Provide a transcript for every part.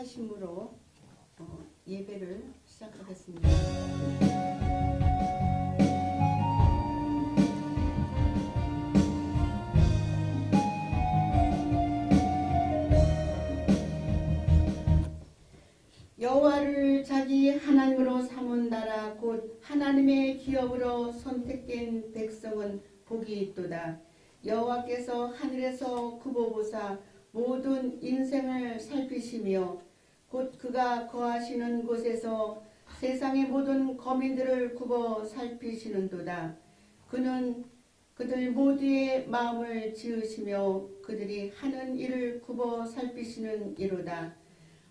찬송하심으로 예배를 시작하겠습니다. 여호와를 자기 하나님으로 삼은 나라 곧 하나님의 기업으로 선택된 백성은 복이 있도다. 여호와께서 하늘에서 굽어보사 모든 인생을 살피시며 곧 그가 거하시는 곳에서 세상의 모든 거민들을 굽어 살피시는도다. 그는 그들 모두의 마음을 지으시며 그들이 하는 일을 굽어 살피시는 이로다.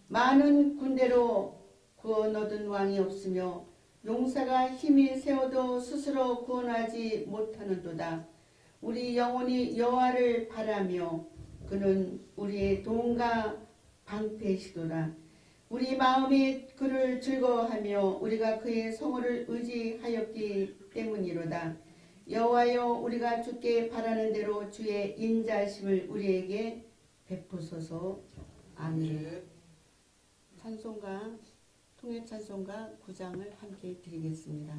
많은 군대로 구원 얻은 왕이 없으며 용사가 힘이 세워도 스스로 구원하지 못하는도다. 우리 영혼이 여호와를 바라며 그는 우리의 도움과 방패시도다. 우리 마음이 그를 즐거워하며 우리가 그의 성호를 의지하였기 때문이로다. 여호와여, 우리가 주께 바라는 대로 주의 인자하심을 우리에게 베푸소서. 아멘. 찬송가, 통일 찬송가 9장을 함께 드리겠습니다.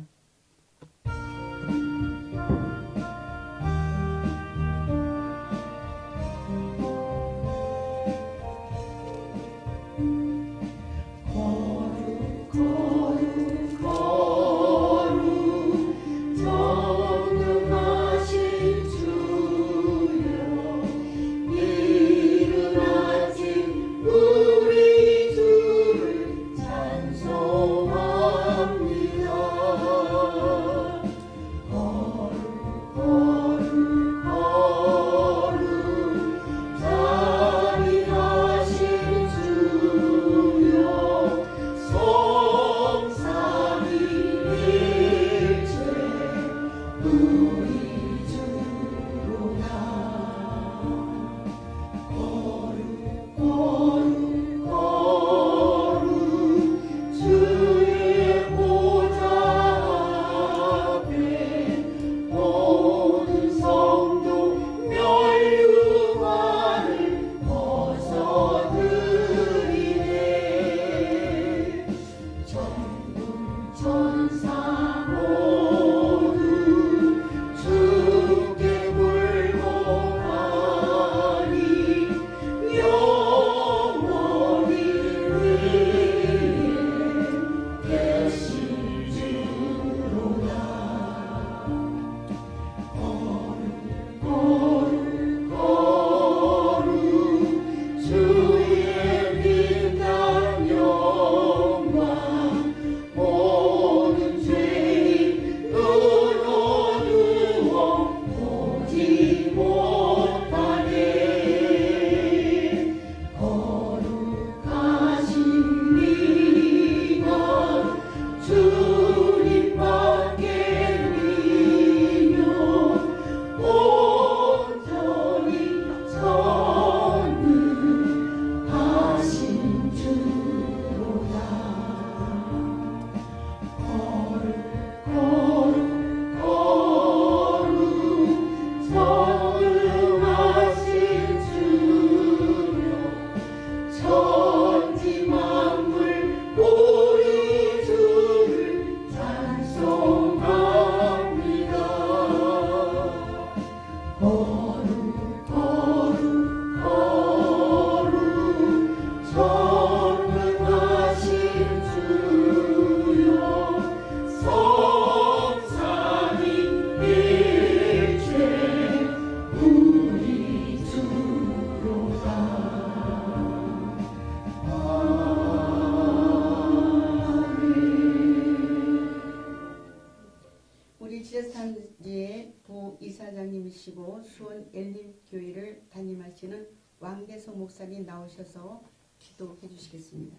지제스탄지의 부이사장님이시고 수원 엘림교회를 담임하시는 왕대성 목사님 나오셔서 기도해 주시겠습니다.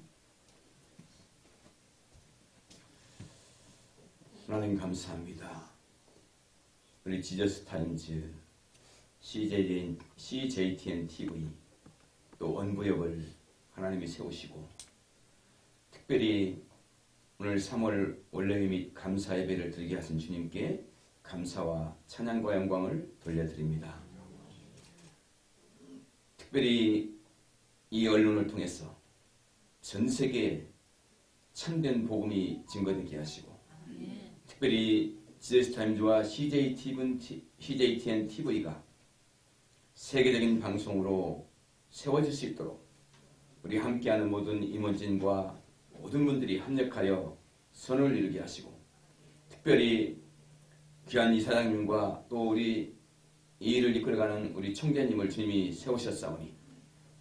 하나님 감사합니다. 우리 지저스타임즈, CJTN TV 또 원구역을 하나님이 세우시고 특별히 오늘 3월 원래회 및 감사 예배를 드리게 하신 주님께 감사와 찬양과 영광을 돌려드립니다. 특별히 이 언론을 통해서 전 세계에 참된 복음이 증거되게 하시고 특별히 지저스타임즈와 CJTN TV가 세계적인 방송으로 세워질 수 있도록 우리 함께하는 모든 임원진과 모든 분들이 합력하여 선을 이루게 하시고 특별히 귀한 이사장님과 또 우리 이 일을 이끌어가는 우리 총재님을 주님이 세우셨사오니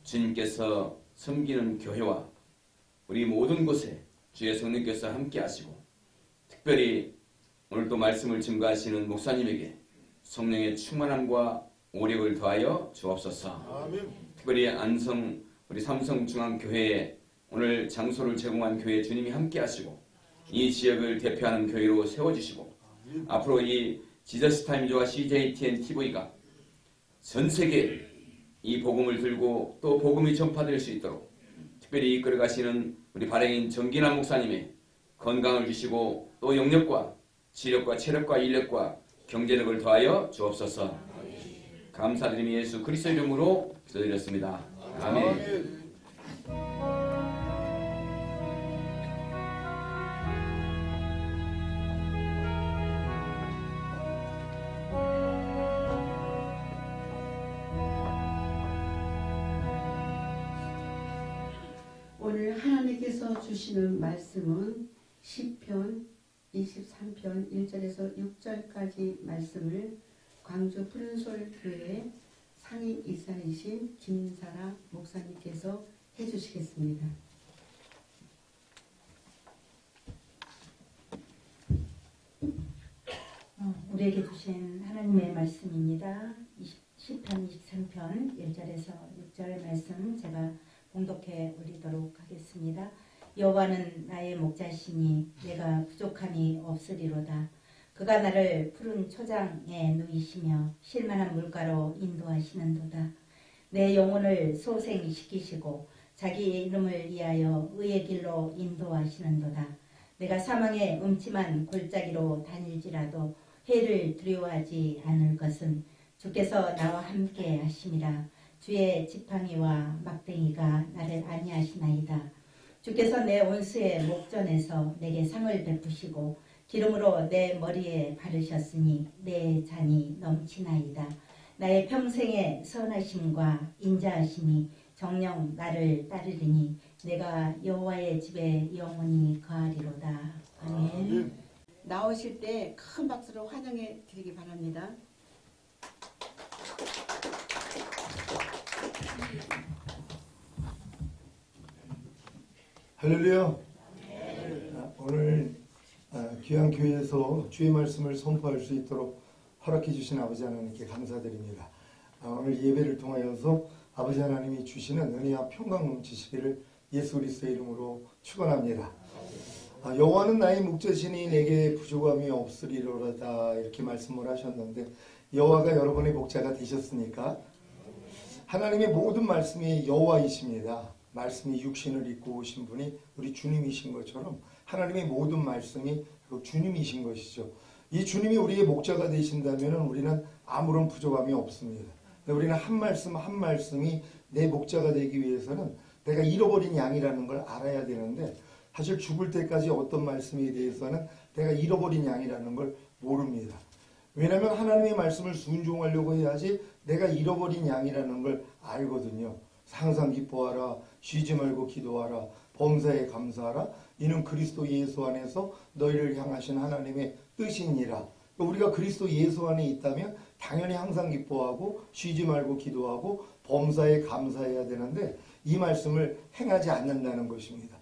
주님께서 섬기는 교회와 우리 모든 곳에 주의 성령께서 함께 하시고 특별히 오늘도 말씀을 증거하시는 목사님에게 성령의 충만함과 오력을 더하여 주옵소서. 아멘. 특별히 안성 우리 삼성중앙교회에 오늘 장소를 제공한 교회 주님이 함께 하시고 이 지역을 대표하는 교회로 세워주시고 앞으로 이 지저스타임즈와 CJTN TV가 전 세계에 이 복음을 들고 또 복음이 전파될 수 있도록 특별히 이끌어 가시는 우리 발행인 정기남 목사님의 건강을 주시고 또 영력과 지력과 체력과 인력과 경제력을 더하여 주옵소서. 감사드리며 예수 그리스도 이름으로 기도드렸습니다. 아멘. 오늘 하나님께서 주시는 말씀은 시편 23편 1절에서 6절까지 말씀을 광주 푸른솔 교회 상임 이사이신 김사라 목사님께서 해주시겠습니다. 우리에게 주신 하나님의 말씀입니다. 시편 23편 1절에서 6절 말씀 제가 봉독해 올리도록 하겠습니다. 여호와는 나의 목자시니 내가 부족함이 없으리로다. 그가 나를 푸른 초장에 누이시며 쉴만한 물가로 인도하시는도다. 내 영혼을 소생시키시고 자기의 이름을 위하여 의의 길로 인도하시는도다. 내가 사망의 음침한 골짜기로 다닐지라도 해를 두려워하지 않을 것은 주께서 나와 함께 하심이라. 주의 지팡이와 막대기가 나를 안위하시나이다. 주께서 내 원수의 목전에서 내게 상을 베푸시고 기름으로 내 머리에 바르셨으니 내 잔이 넘치나이다. 나의 평생의 선하심과 인자하심이 정녕 나를 따르리니 내가 여호와의 집에 영원히 거하리로다. 아멘. 나오실 때 큰 박수로 환영해 드리기 바랍니다. 할렐루야. 오늘 귀한 교회에서 주의 말씀을 선포할 수 있도록 허락해 주신 아버지 하나님께 감사드립니다. 오늘 예배를 통하여서 아버지 하나님이 주시는 은혜와 평강 넘치시기를 예수 그리스도의 이름으로 축원합니다. 여호와는 나의 목자시니 내게 부족함이 없으리로다 이렇게 말씀을 하셨는데 여호와가 여러분의 목자가 되셨습니까? 하나님의 모든 말씀이 여호와이십니다. 말씀이 육신을 입고 오신 분이 우리 주님이신 것처럼 하나님의 모든 말씀이 주님이신 것이죠. 이 주님이 우리의 목자가 되신다면 우리는 아무런 부족함이 없습니다. 우리는 한 말씀 한 말씀이 내 목자가 되기 위해서는 내가 잃어버린 양이라는 걸 알아야 되는데 사실 죽을 때까지 어떤 말씀에 대해서는 내가 잃어버린 양이라는 걸 모릅니다. 왜냐하면 하나님의 말씀을 순종하려고 해야지 내가 잃어버린 양이라는 걸 알거든요. 항상 기뻐하라, 쉬지 말고 기도하라, 범사에 감사하라. 이는 그리스도 예수 안에서 너희를 향하신 하나님의 뜻이니라. 우리가 그리스도 예수 안에 있다면 당연히 항상 기뻐하고 쉬지 말고 기도하고 범사에 감사해야 되는데 이 말씀을 행하지 않는다는 것입니다.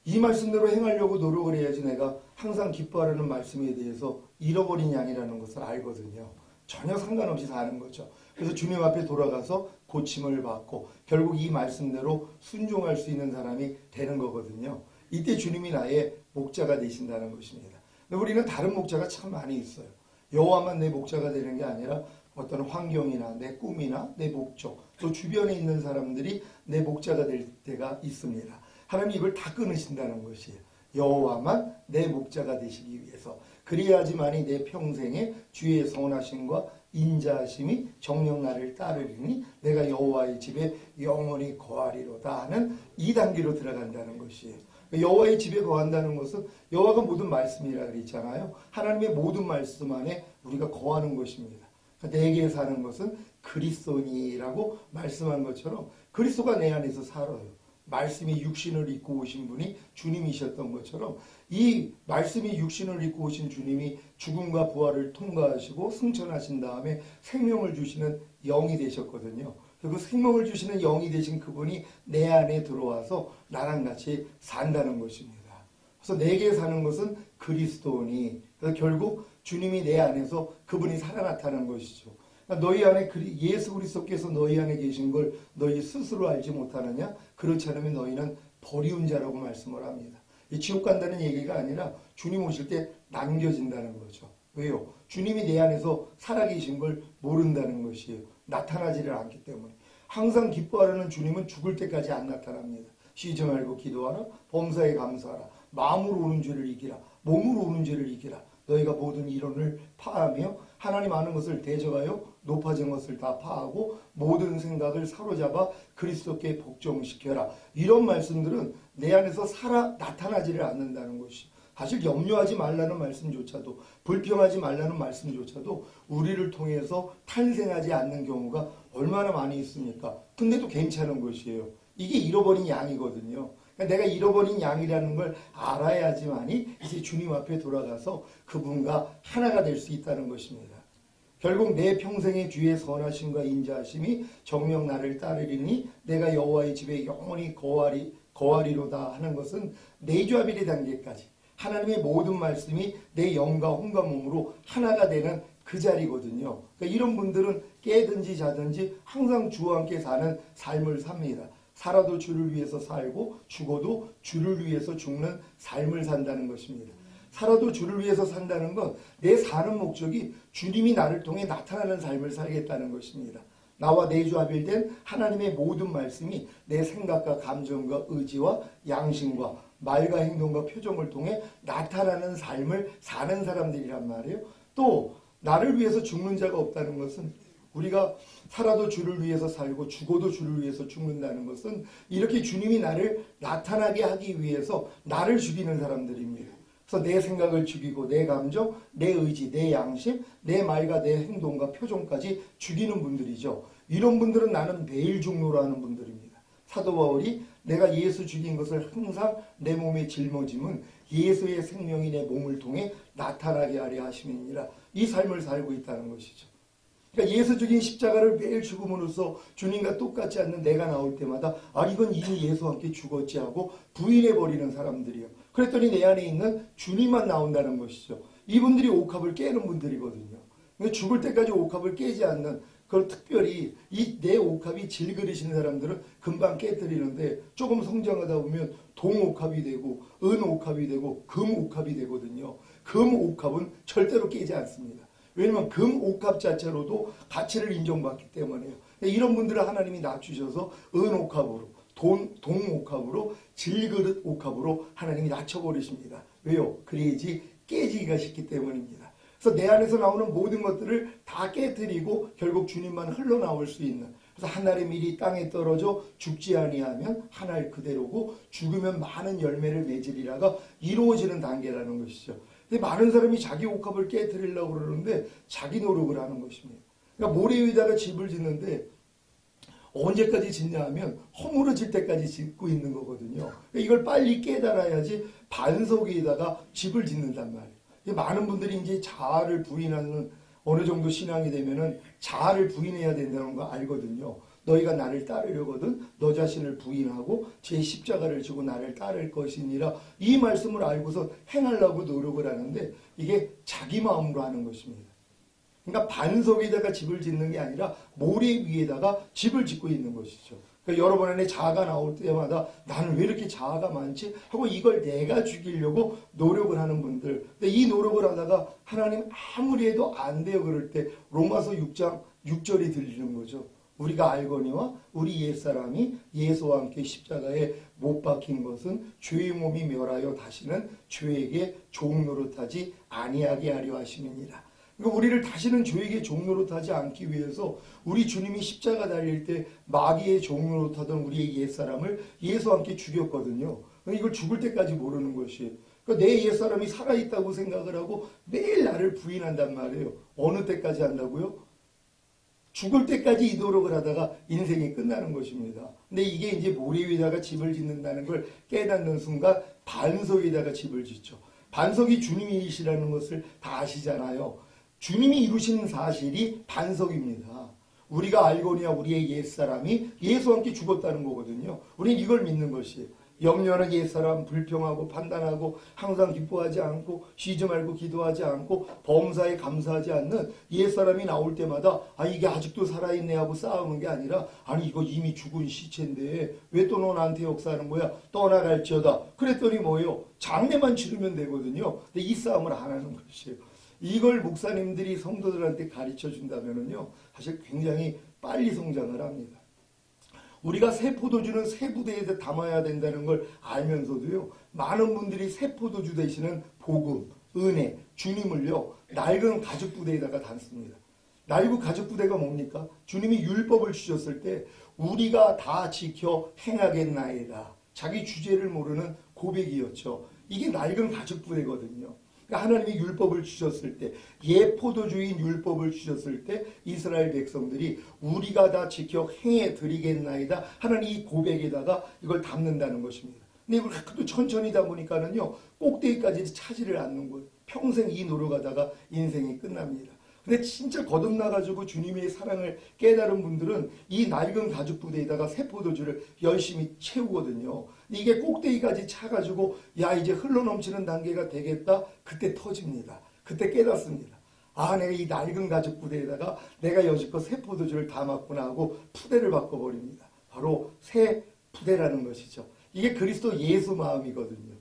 이 말씀대로 행하려고 노력을 해야지 내가 항상 기뻐하라는 말씀에 대해서 잃어버린 양이라는 것을 알거든요. 전혀 상관없이 사는 거죠. 그래서 주님 앞에 돌아가서 고침을 받고 결국 이 말씀대로 순종할 수 있는 사람이 되는 거거든요. 이때 주님이 나의 목자가 되신다는 것입니다. 근데 우리는 다른 목자가 참 많이 있어요. 여호와만 내 목자가 되는 게 아니라 어떤 환경이나 내 꿈이나 내 목적 또 주변에 있는 사람들이 내 목자가 될 때가 있습니다. 하나님 이걸 다 끊으신다는 것이에요. 여호와만 내 목자가 되시기 위해서 그래야지만이 내 평생에 주의 선하심과 인자하심이 정녕 나를 따르리니 내가 여호와의 집에 영원히 거하리로다 하는 2단계로 들어간다는 것이에요. 여호와의 집에 거한다는 것은 여호와가 모든 말씀이라 그랬잖아요. 하나님의 모든 말씀 안에 우리가 거하는 것입니다. 내게 사는 것은 그리스도니라고 말씀한 것처럼 그리스도가 내 안에서 살아요. 말씀이 육신을 입고 오신 분이 주님이셨던 것처럼 이 말씀이 육신을 입고 오신 주님이 죽음과 부활을 통과하시고 승천하신 다음에 생명을 주시는 영이 되셨거든요. 그리고 생명을 주시는 영이 되신 그분이 내 안에 들어와서 나랑 같이 산다는 것입니다. 그래서 내게 사는 것은 그리스도니, 그래서 결국 주님이 내 안에서 그분이 살아 나타나는 것이죠. 너희 안에 예수 그리스도께서 너희 안에 계신 걸 너희 스스로 알지 못하느냐? 그렇지 않으면 너희는 버리운 자라고 말씀을 합니다. 지옥 간다는 얘기가 아니라 주님 오실 때 남겨진다는 거죠. 왜요? 주님이 내 안에서 살아계신 걸 모른다는 것이에요. 나타나지를 않기 때문에. 항상 기뻐하려는 주님은 죽을 때까지 안 나타납니다. 쉬지 말고 기도하라. 범사에 감사하라. 마음으로 오는 죄를 이기라. 몸으로 오는 죄를 이기라. 너희가 모든 이론을 파하며 하나님 아는 것을 대적하여 높아진 것을 다 파하고 모든 생각을 사로잡아 그리스도께 복종시켜라. 이런 말씀들은 내 안에서 나타나지를 않는다는 것이, 사실 염려하지 말라는 말씀조차도, 불평하지 말라는 말씀조차도 우리를 통해서 탄생하지 않는 경우가 얼마나 많이 있습니까? 근데도 괜찮은 것이에요. 이게 잃어버린 양이거든요. 내가 잃어버린 양이라는 걸 알아야지만이 이제 주님 앞에 돌아가서 그분과 하나가 될 수 있다는 것입니다. 결국 내 평생의 주의 선하심과 인자하심이 정녕 나를 따르리니 내가 여호와의 집에 영원히 거하리로다 하는 것은 내주하비리 단계까지 하나님의 모든 말씀이 내 영과 혼과 몸으로 하나가 되는 그 자리거든요. 그러니까 이런 분들은 깨든지 자든지 항상 주와 함께 사는 삶을 삽니다. 살아도 주를 위해서 살고 죽어도 주를 위해서 죽는 삶을 산다는 것입니다. 살아도 주를 위해서 산다는 건 내 사는 목적이 주님이 나를 통해 나타나는 삶을 살겠다는 것입니다. 나와 내주합일된 하나님의 모든 말씀이 내 생각과 감정과 의지와 양심과 말과 행동과 표정을 통해 나타나는 삶을 사는 사람들이란 말이에요. 또 나를 위해서 죽는 자가 없다는 것은, 우리가 살아도 주를 위해서 살고 죽어도 주를 위해서 죽는다는 것은 이렇게 주님이 나를 나타나게 하기 위해서 나를 죽이는 사람들입니다. 그래서 내 생각을 죽이고 내 감정, 내 의지, 내 양심, 내 말과 내 행동과 표정까지 죽이는 분들이죠. 이런 분들은 나는 매일 죽노라 하는 분들입니다. 사도 바울이 내가 예수 죽인 것을 항상 내 몸에 짊어짐은 예수의 생명이 내 몸을 통해 나타나게 하려 하심이니라. 이 삶을 살고 있다는 것이죠. 그러니까 예수 죽인 십자가를 매일 죽음으로써 주님과 똑같지 않는 내가 나올 때마다 이건 이미 예수와 함께 죽었지 하고 부인해버리는 사람들이요. 그랬더니 내 안에 있는 주님만 나온다는 것이죠. 이분들이 옥합을 깨는 분들이거든요. 그러니까 죽을 때까지 옥합을 깨지 않는, 그걸 특별히 이 내 옥합이 질그리시는 사람들은 금방 깨뜨리는데 조금 성장하다 보면 동옥합이 되고 은옥합이 되고 금옥합이 되거든요. 금옥합은 절대로 깨지 않습니다. 왜냐하면 금옥합 자체로도 가치를 인정받기 때문에요. 이런 분들을 하나님이 낮추셔서 은옥합으로, 동옥합으로, 질그릇 옥합으로 하나님이 낮춰버리십니다. 왜요? 그래야지 깨지기가 쉽기 때문입니다. 그래서 내 안에서 나오는 모든 것들을 다 깨뜨리고 결국 주님만 흘러나올 수 있는, 그래서 하늘의 밀이 땅에 떨어져 죽지 아니하면 하늘 그대로고 죽으면 많은 열매를 맺으리라가 이루어지는 단계라는 것이죠. 근데 많은 사람이 자기 옥합을 깨뜨리려고 그러는데 자기 노력을 하는 것입니다. 그러니까 모래 위에다가 집을 짓는데 언제까지 짓냐 하면 허물어질 때까지 짓고 있는 거거든요. 그러니까 이걸 빨리 깨달아야지 반석 위에다가 집을 짓는단 말이에요. 많은 분들이 이제 자아를 부인하는 어느 정도 신앙이 되면은 자아를 부인해야 된다는 거 알거든요. 너희가 나를 따르려거든 너 자신을 부인하고 제 십자가를 지고 나를 따를 것이니라. 이 말씀을 알고서 행하려고 노력을 하는데 이게 자기 마음으로 하는 것입니다. 그러니까 반석에다가 집을 짓는 게 아니라 모래 위에다가 집을 짓고 있는 것이죠. 그러니까 여러분 안에 자아가 나올 때마다 나는 왜 이렇게 자아가 많지? 하고 이걸 내가 죽이려고 노력을 하는 분들. 근데 이 노력을 하다가 하나님 아무리 해도 안 돼요. 그럴 때 로마서 6장 6절이 들리는 거죠. 우리가 알거니와 우리 옛사람이 예수와 함께 십자가에 못 박힌 것은 죄의 몸이 멸하여 다시는 죄에게 종 노릇하지 아니하게 하려 하심이니라. 그러니까 우리를 다시는 죄의 종노릇 하지 않기 위해서 우리 주님이 십자가 달릴 때 마귀의 종노릇 하던 우리의 옛사람을 예수와 함께 죽였거든요. 그러니까 이걸 죽을 때까지 모르는 것이. 그러니까 내 옛사람이 살아있다고 생각을 하고 매일 나를 부인한단 말이에요. 어느 때까지 한다고요? 죽을 때까지 이 노력을 하다가 인생이 끝나는 것입니다. 근데 이게 이제 모래 위에다가 집을 짓는다는 걸 깨닫는 순간 반석 위에다가 집을 짓죠. 반석이 주님이시라는 것을 다 아시잖아요. 주님이 이루신 사실이 반석입니다. 우리가 알거니와 우리의 옛사람이 예수와 함께 죽었다는 거거든요. 우리는 이걸 믿는 것이에요. 염려하는 옛사람, 불평하고 판단하고 항상 기뻐하지 않고 쉬지 말고 기도하지 않고 범사에 감사하지 않는 옛사람이 나올 때마다 아 이게 아직도 살아있네 하고 싸우는 게 아니라 아니 이거 이미 죽은 시체인데 왜 또 너 나한테 역사하는 거야? 떠나갈지어다. 그랬더니 뭐예요? 장례만 치르면 되거든요. 근데 이 싸움을 안 하는 것이에요. 이걸 목사님들이 성도들한테 가르쳐 준다면요 사실 굉장히 빨리 성장을 합니다. 우리가 새 포도주는 새 부대에 담아야 된다는 걸 알면서도요 많은 분들이 새 포도주 대신은 복음, 은혜, 주님을요 낡은 가죽 부대에다가 담습니다. 낡은 가죽 부대가 뭡니까? 주님이 율법을 주셨을 때 우리가 다 지켜 행하겠나이다. 자기 주제를 모르는 고백이었죠. 이게 낡은 가죽 부대거든요. 하나님이 율법을 주셨을 때 옛 포도주인 율법을 주셨을 때 이스라엘 백성들이 우리가 다 지켜 행해 드리겠나이다 하는 이 고백에다가 이걸 담는다는 것입니다. 근데 이걸 또 천천히 담으니까는요 꼭대기까지 차지를 않는 거예요. 평생 이 노력하다가 인생이 끝납니다. 근데 진짜 거듭나가지고 주님의 사랑을 깨달은 분들은 이 낡은 가죽 부대에다가 새 포도주를 열심히 채우거든요. 이게 꼭대기까지 차가지고 야 이제 흘러넘치는 단계가 되겠다. 그때 터집니다. 그때 깨닫습니다. 아 내가 이 낡은 가죽 부대에다가 내가 여지껏 새 포도주를 담았구나 하고 푸대를 바꿔버립니다. 바로 새 푸대라는 것이죠. 이게 그리스도 예수 마음이거든요.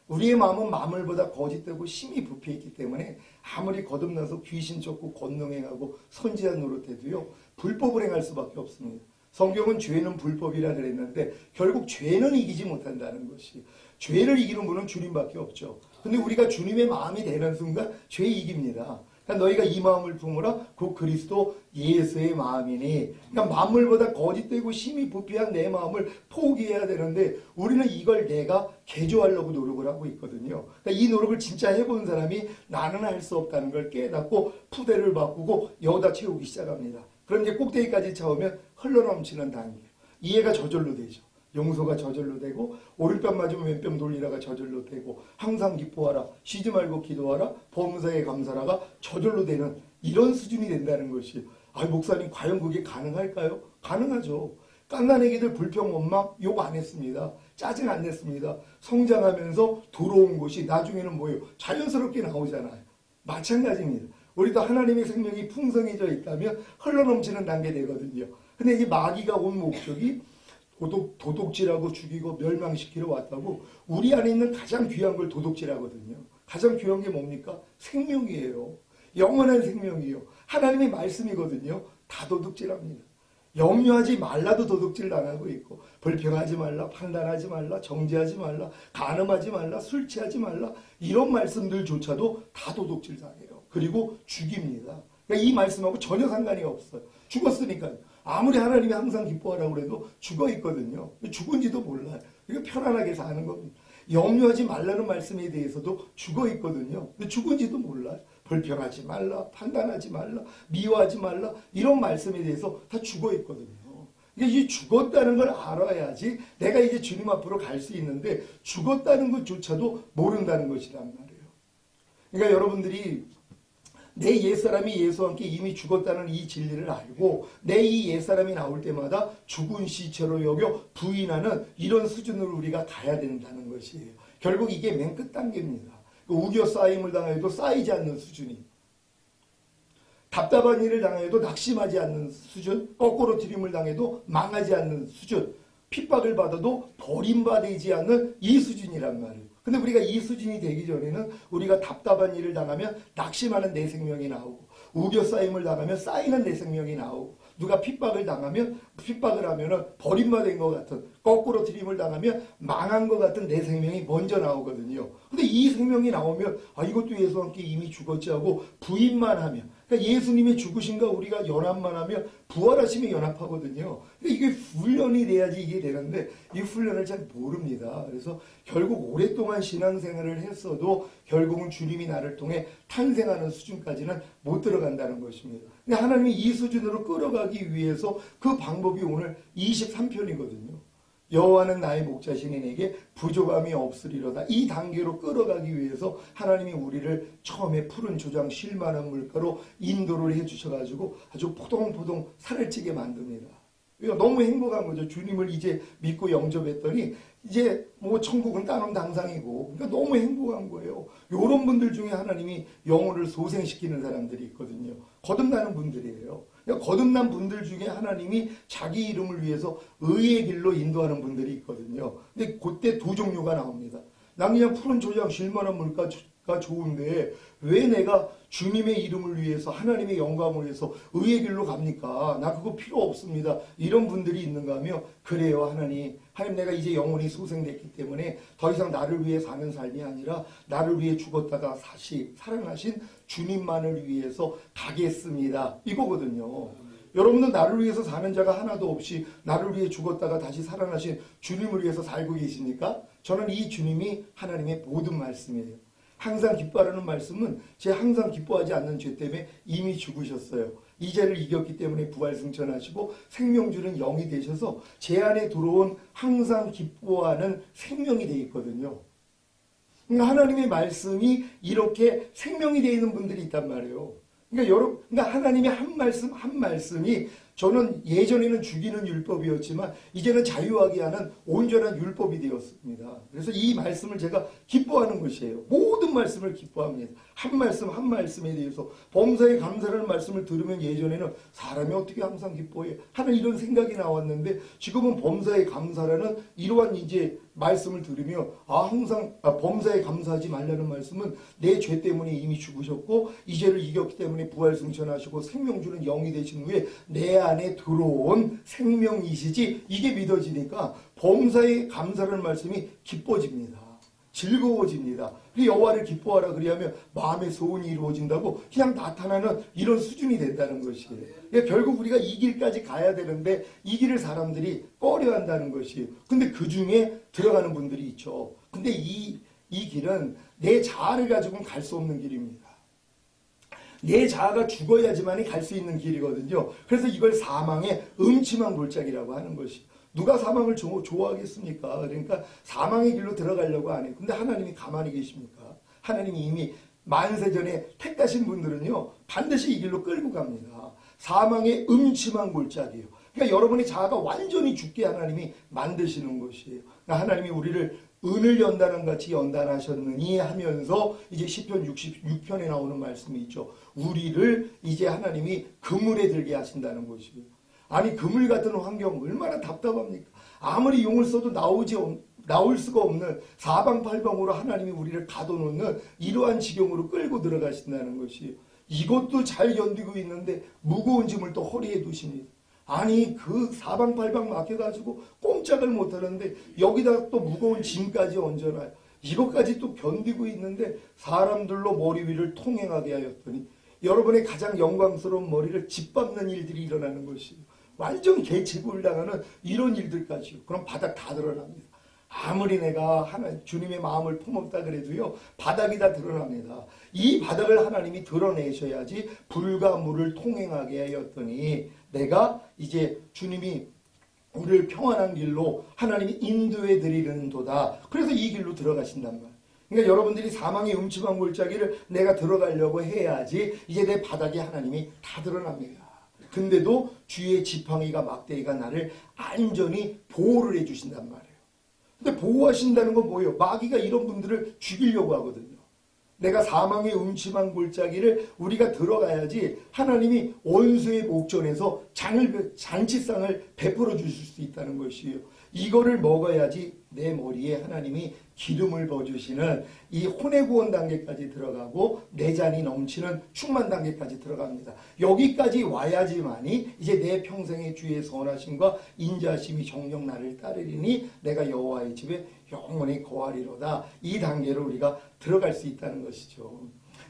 우리의 마음은 만물보다 거짓되고 심히 부패했기 때문에 아무리 거듭나서 귀신 쫓고 권능행하고 선지자 노릇해도요 불법을 행할 수밖에 없습니다. 성경은 죄는 불법이라 그랬는데 결국 죄는 이기지 못한다는 것이 죄를 이기는 분은 주님밖에 없죠. 근데 우리가 주님의 마음이 되는 순간 죄 이깁니다. 그러니까 너희가 이 마음을 품으라 곧 그리스도 예수의 마음이니 그러니까 만물보다 거짓되고 심히 부패한 내 마음을 포기해야 되는데 우리는 이걸 내가 개조하려고 노력을 하고 있거든요. 그러니까 이 노력을 진짜 해본 사람이 나는 할 수 없다는 걸 깨닫고 푸대를 바꾸고 여기다 채우기 시작합니다. 그럼 이제 꼭대기까지 차오면 흘러넘치는 단계. 이해가 저절로 되죠. 용서가 저절로 되고 오른뺨 맞으면 왼뺨 돌리라가 저절로 되고 항상 기뻐하라 쉬지 말고 기도하라 범사에 감사라가 저절로 되는 이런 수준이 된다는 것이 아 목사님 과연 그게 가능할까요? 가능하죠. 깐난애기들 불평 원망 욕 안 했습니다. 짜증 안 냈습니다. 성장하면서 들어온 것이 나중에는 뭐예요? 자연스럽게 나오잖아요. 마찬가지입니다. 우리도 하나님의 생명이 풍성해져 있다면 흘러넘치는 단계 되거든요. 근데 이제 마귀가 온 목적이 도둑질하고 죽이고 멸망시키러 왔다고 우리 안에 있는 가장 귀한 걸 도둑질하거든요. 가장 귀한 게 뭡니까? 생명이에요. 영원한 생명이에요. 하나님의 말씀이거든요. 다 도둑질합니다. 염려하지 말라도 도둑질 당하고 있고 불평하지 말라, 판단하지 말라, 정죄하지 말라, 간음하지 말라, 술 취하지 말라 이런 말씀들조차도 다 도둑질 당해요. 그리고 죽입니다. 그러니까 이 말씀하고 전혀 상관이 없어요. 죽었으니까요. 아무리 하나님이 항상 기뻐하라고 그래도 죽어 있거든요. 죽은지도 몰라요. 이거 편안하게 사는 겁니다. 염려하지 말라는 말씀에 대해서도 죽어 있거든요. 근데 죽은지도 몰라요. 불평하지 말라, 판단하지 말라, 미워하지 말라 이런 말씀에 대해서 다 죽어 있거든요. 이 죽었다는 걸 알아야지 내가 이제 주님 앞으로 갈 수 있는데 죽었다는 것조차도 모른다는 것이란 말이에요. 그러니까 여러분들이 내 옛사람이 예수와 함께 이미 죽었다는 이 진리를 알고 내 이 옛사람이 나올 때마다 죽은 시체로 여겨 부인하는 이런 수준으로 우리가 가야 된다는 것이에요. 결국 이게 맨 끝 단계입니다. 우겨 쌓임을 당해도 쌓이지 않는 수준이 답답한 일을 당해도 낙심하지 않는 수준 거꾸로 트림을 당해도 망하지 않는 수준 핍박을 받아도 버림받지 않는 이 수준이란 말이에요. 근데 우리가 이 수준이 되기 전에는 우리가 답답한 일을 당하면 낙심하는 내 생명이 나오고 우겨 쌓임을 당하면 쌓이는 내 생명이 나오고 누가 핍박을 당하면 핍박을 하면은 버림받은 것 같은 거꾸로 들이을 당하면 망한 것 같은 내 생명이 먼저 나오거든요. 근데 이 생명이 나오면 이것도 예수와 함께 이미 죽었지 하고 부인만 하면, 그러니까 예수님의 죽으심과 우리가 연합만 하면 부활하심에 연합하거든요. 근데 이게 훈련이 돼야지 이게 되는데 이 훈련을 잘 모릅니다. 그래서 결국 오랫동안 신앙생활을 했어도 결국은 주님이 나를 통해 탄생하는 수준까지는 못 들어간다는 것입니다. 근데 하나님이 이 수준으로 끌어가기 위해서 그 방법이 오늘 23편이거든요. 여호와는 나의 목자시니 내게 부족함이 없으리로다. 이 단계로 끌어가기 위해서 하나님이 우리를 처음에 푸른 조장 쉴만한 물가로 인도를 해주셔가지고 아주 포동포동 살을 찌게 만듭니다. 너무 행복한 거죠. 주님을 이제 믿고 영접했더니 이제 뭐 천국은 따놓은 당상이고, 그러니까 너무 행복한 거예요. 이런 분들 중에 하나님이 영혼을 소생시키는 사람들이 있거든요. 거듭나는 분들이에요. 그러니까 거듭난 분들 중에 하나님이 자기 이름을 위해서 의의 길로 인도하는 분들이 있거든요. 근데 그때 두 종류가 나옵니다. 난 그냥 푸른 조장 쉴만한 물가가 좋은데 왜 내가 주님의 이름을 위해서 하나님의 영광을 위해서 의의 길로 갑니까? 나 그거 필요 없습니다. 이런 분들이 있는가 하며, 그래요 하나님 내가 이제 영혼이 소생됐기 때문에 더 이상 나를 위해 사는 삶이 아니라 나를 위해 죽었다가 다시 살아나신 주님만을 위해서 가겠습니다. 이거거든요. 여러분은 나를 위해서 사는 자가 하나도 없이 나를 위해 죽었다가 다시 살아나신 주님을 위해서 살고 계십니까? 저는 이 주님이 하나님의 모든 말씀이에요. 항상 기뻐하라는 말씀은 제 항상 기뻐하지 않는 죄 때문에 이미 죽으셨어요. 이 죄를 이겼기 때문에 부활승천하시고 생명 주는 영이 되셔서 제 안에 들어온 항상 기뻐하는 생명이 되어 있거든요. 하나님의 말씀이 이렇게 생명이 되어 있는 분들이 있단 말이에요. 그러니까 하나님의 한 말씀 한 말씀이, 저는 예전에는 죽이는 율법이었지만 이제는 자유하게 하는 온전한 율법이 되었습니다. 그래서 이 말씀을 제가 기뻐하는 것이에요. 모든 말씀을 기뻐합니다. 한 말씀 한 말씀에 대해서 범사에 감사라는 말씀을 들으면 예전에는 사람이 어떻게 항상 기뻐해 하는 이런 생각이 나왔는데, 지금은 범사에 감사라는 이러한 이제 말씀을 들으며 항상 범사에 감사하지 말라는 말씀은 내 죄 때문에 이미 죽으셨고 이 죄를 이겼기 때문에 부활승천하시고 생명 주는 영이 되신 후에 내 안에 들어온 생명이시지, 이게 믿어지니까 범사에 감사라는 말씀이 기뻐집니다. 즐거워집니다. 여호와를 기뻐하라 그리하면 마음의 소원이 이루어진다고 그냥 나타나는 이런 수준이 된다는 것이에요. 그러니까 결국 우리가 이 길까지 가야 되는데 이 길을 사람들이 꺼려한다는 것이에요. 근데 그 중에 들어가는 분들이 있죠. 근데 이 길은 내 자아를 가지고는 갈 수 없는 길입니다. 내 자아가 죽어야지만이 갈 수 있는 길이거든요. 그래서 이걸 사망의 음침한 골짜기라고 하는 것이에요. 누가 사망을 좋아하겠습니까? 그러니까 사망의 길로 들어가려고 안 해요. 근데 하나님이 가만히 계십니까? 하나님이 이미 만세전에 택하신 분들은요 반드시 이 길로 끌고 갑니다. 사망의 음침한 골짜기예요. 그러니까 여러분의 자아가 완전히 죽게 하나님이 만드시는 것이에요. 그러니까 하나님이 우리를 은을 연단한 같이 연단하셨느니 하면서 이제 시편 66편에 나오는 말씀이 있죠. 우리를 이제 하나님이 그물에 들게 하신다는 것이에요. 아니 그물 같은 환경 얼마나 답답합니까? 아무리 용을 써도 나올 수가 없는 사방팔방으로 하나님이 우리를 가둬놓는 이러한 지경으로 끌고 들어가신다는 것이에요. 이것도 잘 견디고 있는데 무거운 짐을 또 허리에 두십니다. 아니 그 사방팔방 막혀가지고 꼼짝을 못하는데 여기다 또 무거운 짐까지 얹어놔요. 이것까지 또 견디고 있는데 사람들로 머리 위를 통행하게 하였더니 여러분의 가장 영광스러운 머리를 짓밟는 일들이 일어나는 것이에요. 완전 개치고를 당하는 이런 일들까지요. 그럼 바닥 다 드러납니다. 아무리 내가 주님의 마음을 품었다 그래도요 바닥이 다 드러납니다. 이 바닥을 하나님이 드러내셔야지 불과 물을 통행하게 하였더니 내가 이제 주님이 우리를 평안한 길로 하나님이 인도해 드리는 도다. 그래서 이 길로 들어가신단 말이에요. 그러니까 여러분들이 사망의 음침한 골짜기를 내가 들어가려고 해야지 이제 내 바닥에 하나님이 다 드러납니다. 근데도 주의 지팡이가 막대기가 나를 안전히 보호를 해주신단 말이에요. 근데 보호하신다는 건 뭐예요? 마귀가 이런 분들을 죽이려고 하거든요. 내가 사망의 음침한 골짜기를 우리가 들어가야지 하나님이 원수의 목전에서 잔치상을 베풀어 주실 수 있다는 것이에요. 이거를 먹어야지 내 머리에 하나님이 기름을 부어주시는 이 혼의 구원 단계까지 들어가고 내 잔이 넘치는 충만 단계까지 들어갑니다. 여기까지 와야지만이 이제 내 평생의 주의 선하심과 인자심이 정녕 나를 따르리니 내가 여호와의 집에 영원히 거하리로다. 이 단계로 우리가 들어갈 수 있다는 것이죠.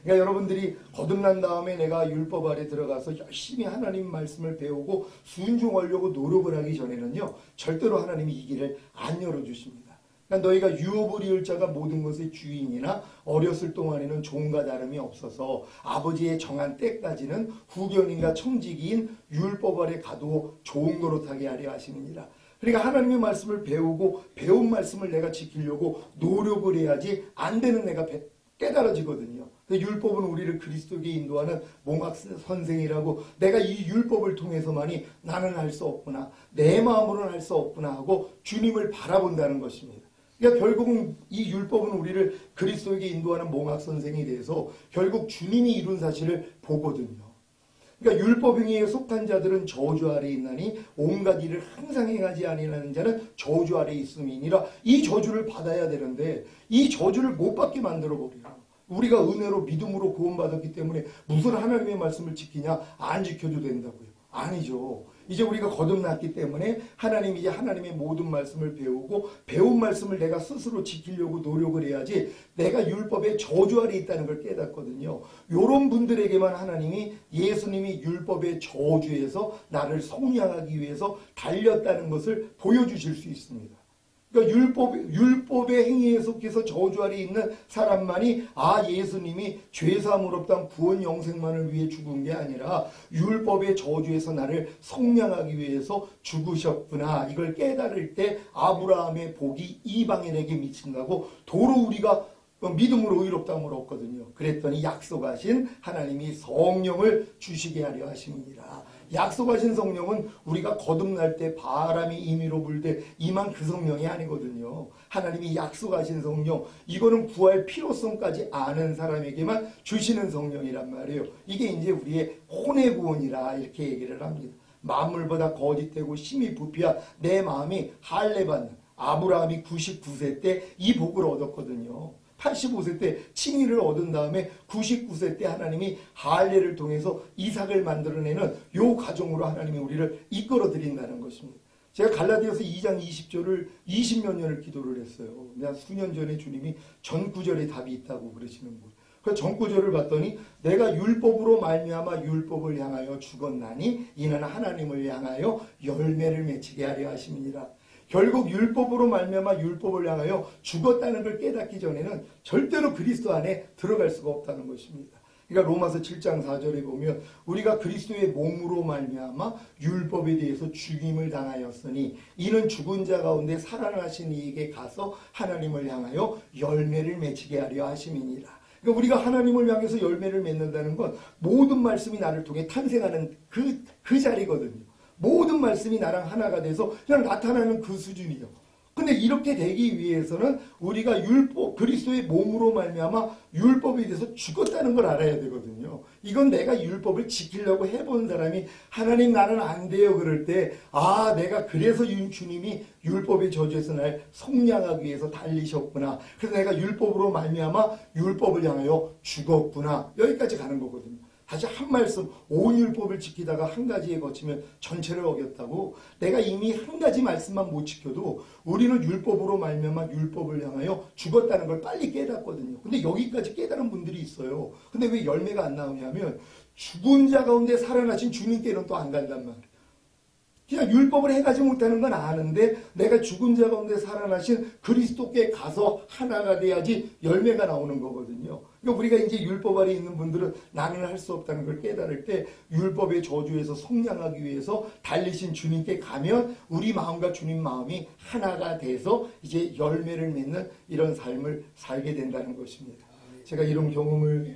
그러니까 여러분들이 거듭난 다음에 내가 율법 아래 들어가서 열심히 하나님 말씀을 배우고 순종하려고 노력을 하기 전에는요, 절대로 하나님이 이 길을 안 열어주십니다. 그러니까 너희가 유업을 이을 자가 모든 것의 주인이나 어렸을 동안에는 종과 다름이 없어서 아버지의 정한 때까지는 후견인과 청지기인 율법 아래 가도 좋은 노릇하게 하려 하시느니라. 그러니까 하나님의 말씀을 배우고 배운 말씀을 내가 지키려고 노력을 해야지 안 되는 내가 깨달아지거든요. 율법은 우리를 그리스도에게 인도하는 몽학 선생이라고 내가 이 율법을 통해서만이 나는 할 수 없구나, 내 마음으로는 할 수 없구나 하고 주님을 바라본다는 것입니다. 그러니까 결국은 이 율법은 우리를 그리스도에게 인도하는 몽학 선생이 돼서 결국 주님이 이룬 사실을 보거든요. 그러니까 율법행위에 속한 자들은 저주 아래 있나니 온갖 일을 항상 행하지 아니하는 자는 저주 아래 있음이니라. 이 저주를 받아야 되는데 이 저주를 못 받게 만들어 버려요. 우리가 은혜로 믿음으로 구원받았기 때문에 무슨 하나님의 말씀을 지키냐, 안 지켜도 된다고요. 아니죠. 이제 우리가 거듭났기 때문에 하나님이 이제 하나님의 모든 말씀을 배우고 배운 말씀을 내가 스스로 지키려고 노력을 해야지 내가 율법의 저주 아래 있다는 걸 깨닫거든요. 이런 분들에게만 하나님이 예수님이 율법의 저주에서 나를 속량하기 위해서 달렸다는 것을 보여주실 수 있습니다. 그러니까 율법의 행위에 속해서 저주 아래 있는 사람만이 예수님이 죄사함을 없당 구원 영생만을 위해 죽은 게 아니라 율법의 저주에서 나를 속량하기 위해서 죽으셨구나. 이걸 깨달을 때 아브라함의 복이 이방인에게 미친다고 도로 우리가 믿음으로 의롭다함을 얻거든요. 그랬더니 약속하신 하나님이 성령을 주시게 하려 하십니다. 약속하신 성령은 우리가 거듭날 때 바람이 임의로 불 때 임한 그 성령이 아니거든요. 하나님이 약속하신 성령, 이거는 구할 필요성까지 아는 사람에게만 주시는 성령이란 말이에요. 이게 이제 우리의 혼의 구원이라 이렇게 얘기를 합니다. 만물보다 거짓되고 심히 부패한 내 마음이 할례받는 아브라함이 99세 때 이 복을 얻었거든요. 85세 때 칭의를 얻은 다음에 99세 때 하나님이 할례를 통해서 이삭을 만들어내는 요 과정으로 하나님이 우리를 이끌어 드린다는 것입니다. 제가 갈라디아서 2장 20절을 20몇 년을 기도를 했어요. 내가 수년 전에 주님이 전 구절에 답이 있다고 그러시는 거예요. 그 전 구절을 봤더니 내가 율법으로 말미암아 율법을 향하여 죽었나니 이는 하나님을 향하여 열매를 맺히게 하려 하심이니라. 결국 율법으로 말미암아 율법을 향하여 죽었다는 걸 깨닫기 전에는 절대로 그리스도 안에 들어갈 수가 없다는 것입니다. 그러니까 로마서 7장 4절에 보면 우리가 그리스도의 몸으로 말미암아 율법에 대해서 죽임을 당하였으니 이는 죽은 자 가운데 살아나신 이에게 가서 하나님을 향하여 열매를 맺히게 하려 하심이니라. 그러니까 우리가 하나님을 향해서 열매를 맺는다는 건 모든 말씀이 나를 통해 탄생하는 그 자리거든요. 모든 말씀이 나랑 하나가 돼서 그냥 나타나는 그 수준이요. 근데 이렇게 되기 위해서는 우리가 율법, 그리스도의 몸으로 말미암아 율법에 대해서 죽었다는 걸 알아야 되거든요. 이건 내가 율법을 지키려고 해본 사람이 하나님 나는 안 돼요 그럴 때 내가 그래서 주님이 율법의 저주에서 날 속량하기 위해서 달리셨구나. 그래서 내가 율법으로 말미암아 율법을 향하여 죽었구나. 여기까지 가는 거거든요. 다시 한 말씀, 온 율법을 지키다가 한 가지에 거치면 전체를 어겼다고. 내가 이미 한 가지 말씀만 못 지켜도 우리는 율법으로 말미암아 율법을 향하여 죽었다는 걸 빨리 깨닫거든요. 근데 여기까지 깨달은 분들이 있어요. 근데 왜 열매가 안 나오냐면 죽은 자 가운데 살아나신 주님께는 또 안 간단 말이에요. 그냥 율법을 해가지 못하는 건 아는데 내가 죽은 자 가운데 살아나신 그리스도께 가서 하나가 돼야지 열매가 나오는 거거든요. 그러니까 우리가 이제 율법 아래 있는 분들은 나는 할 수 없다는 걸 깨달을 때 율법의 저주에서 속량하기 위해서 달리신 주님께 가면 우리 마음과 주님 마음이 하나가 돼서 이제 열매를 맺는 이런 삶을 살게 된다는 것입니다. 제가 이런 경험을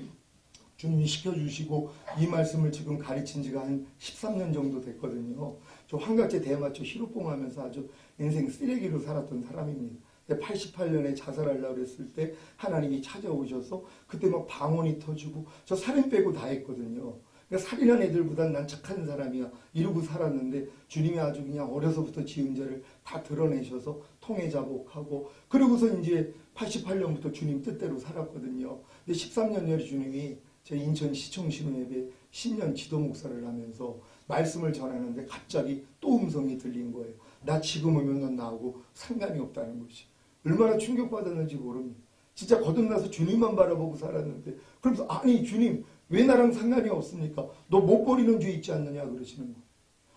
주님이 시켜주시고 이 말씀을 지금 가르친 지가 한 13년 정도 됐거든요. 저 환각제 대마초 히로뽕하면서 아주 인생 쓰레기로 살았던 사람입니다. 88년에 자살하려고 했을 때 하나님이 찾아오셔서 그때 막 방언이 터지고 저 살인 빼고 다 했거든요. 그러니까 살인한 애들보단 난 착한 사람이야 이러고 살았는데 주님이 아주 그냥 어려서부터 지은 죄를 다 드러내셔서 통해자복하고 그러고서 이제 88년부터 주님 뜻대로 살았거든요. 근데 13년 전에 주님이 제 인천시청 신호예배 10년 지도 목사를 하면서 말씀을 전하는데 갑자기 또 음성이 들린 거예요. 나 지금 오면 넌 나하고 상관이 없다는 것이. 얼마나 충격받았는지 모릅니다. 진짜 거듭나서 주님만 바라보고 살았는데 그러면서 아니 주님 왜 나랑 상관이 없습니까? 너 못 버리는 죄 있지 않느냐 그러시는 거예요.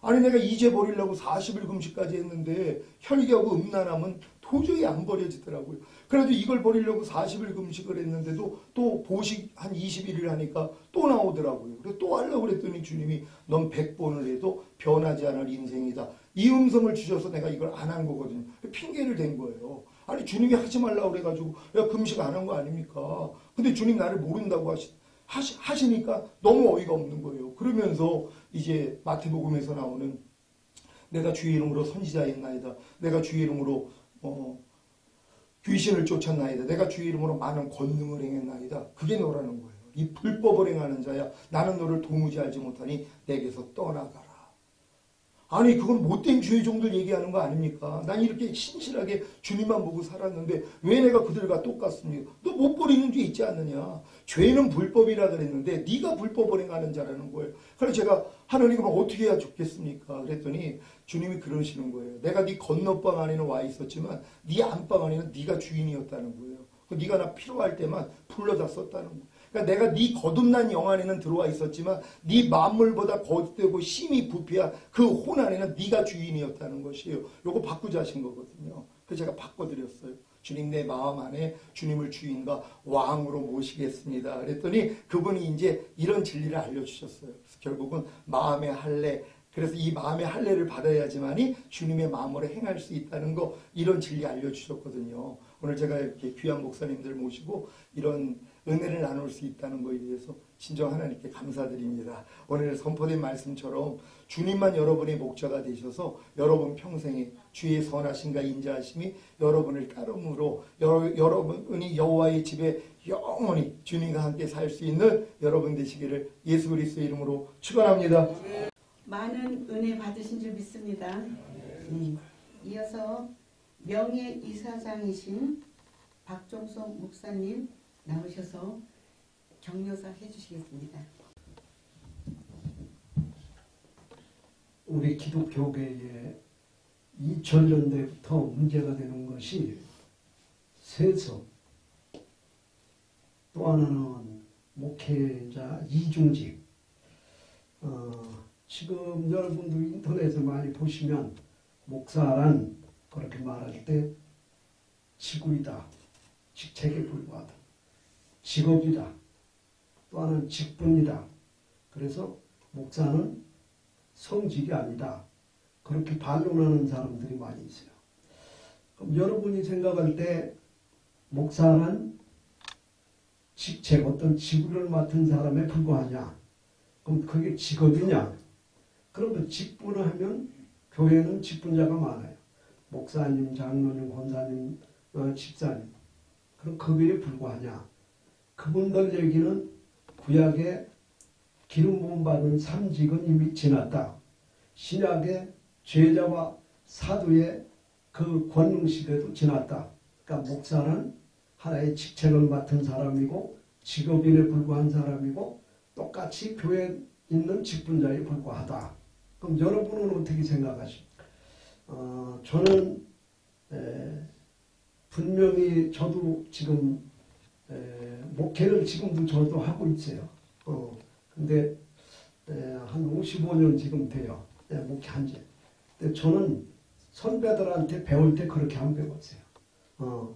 아니 내가 이 죄 버리려고 40일 금식까지 했는데 혈기하고 음란함은 도저히 안 버려지더라고요. 그래도 이걸 버리려고 40일 금식을 했는데도 또 보식 한 21일 하니까 또 나오더라고요. 그래서 또 하려고 그랬더니 주님이 넌 100번을 해도 변하지 않을 인생이다. 이 음성을 주셔서 내가 이걸 안 한 거거든요. 핑계를 댄 거예요. 아니 주님이 하지 말라고 그래가지고 야 금식 안 한 거 아닙니까? 근데 주님 나를 모른다고 하시니까 너무 어이가 없는 거예요. 그러면서 이제 마태복음에서 나오는 내가 주의 이름으로 선지자였나이다. 내가 주의 이름으로 귀신을 쫓았나이다. 내가 주의 이름으로 많은 권능을 행했나이다. 그게 너라는 거예요. 이 불법을 행하는 자야 나는 너를 도무지 알지 못하니 내게서 떠나가라. 아니 그건 못된 주의 종들 얘기하는 거 아닙니까? 난 이렇게 신실하게 주님만 보고 살았는데 왜 내가 그들과 똑같습니까? 너 못 버리는 죄 있지 않느냐? 죄는 불법이라 그랬는데 네가 불법을 행하는 자라는 거예요. 그래서 제가 하나님은 어떻게 해야 좋겠습니까? 그랬더니 주님이 그러시는 거예요. 내가 네 건너방 안에는 와 있었지만 네 안방 안에는 네가 주인이었다는 거예요. 네가 나 필요할 때만 불러다 썼다는 거예요. 그러니까 내가 네 거듭난 영 안에는 들어와 있었지만 네 만물보다 거듭되고 심히 부패한 그 혼 안에는 네가 주인이었다는 것이에요. 요거 바꾸자 하신 거거든요. 그래서 제가 바꿔드렸어요. 주님 내 마음 안에 주님을 주인과 왕으로 모시겠습니다. 그랬더니 그분이 이제 이런 진리를 알려주셨어요. 그래서 결국은 마음의 할례, 그래서 이 마음의 할례를 받아야지만이 주님의 마음으로 행할 수 있다는 거 이런 진리 알려주셨거든요. 오늘 제가 이렇게 귀한 목사님들 모시고 이런 은혜를 나눌 수 있다는 것에 대해서 진정 하나님께 감사드립니다. 오늘 선포된 말씀처럼 주님만 여러분의 목자가 되셔서 여러분 평생에 주의 선하심과 인자하심이 여러분을 따름으로 여러분이 여호와의 집에 영원히 주님과 함께 살 수 있는 여러분 되시기를 예수 그리스도의 이름으로 축원합니다. 많은 은혜 받으신 줄 믿습니다. 이어서 명예이사장이신 박종석 목사님 나오셔서 격려사 해주시겠습니다. 우리 기독교계에 2000년대부터 문제가 되는 것이 세습, 또 하나는 목회자 이중직. 지금 여러분도 인터넷에 많이 보시면 목사란 그렇게 말할 때 직위다, 직책에 불과하다, 직업이다, 또 하나는 직분이다. 그래서 목사는 성직이 아니다. 그렇게 반론하는 사람들이 많이 있어요. 그럼 여러분이 생각할 때 목사는 직책, 어떤 직분을 맡은 사람에 불과하냐? 그럼 그게 직업이냐? 그러면 직분을 하면 교회는 직분자가 많아요. 목사님, 장로님, 권사님, 집사님. 그럼 그 외에 불과하냐? 그분들 얘기는 구약의 기름 부음 받은 삼직은 이미 지났다. 신약의 제자와 사도의 그 권능 시대도 지났다. 그러니까 목사는 하나의 직책을 맡은 사람이고 직업인에 불과한 사람이고 똑같이 교회에 있는 직분자에 불과하다. 그럼 여러분은 어떻게 생각하십니까? 저는 분명히 저도 지금 목회를 지금도 저도 하고 있어요. 근데 한 55년 지금 돼요. 목회한 지. 근데 저는 선배들한테 배울 때 그렇게 안 배웠어요.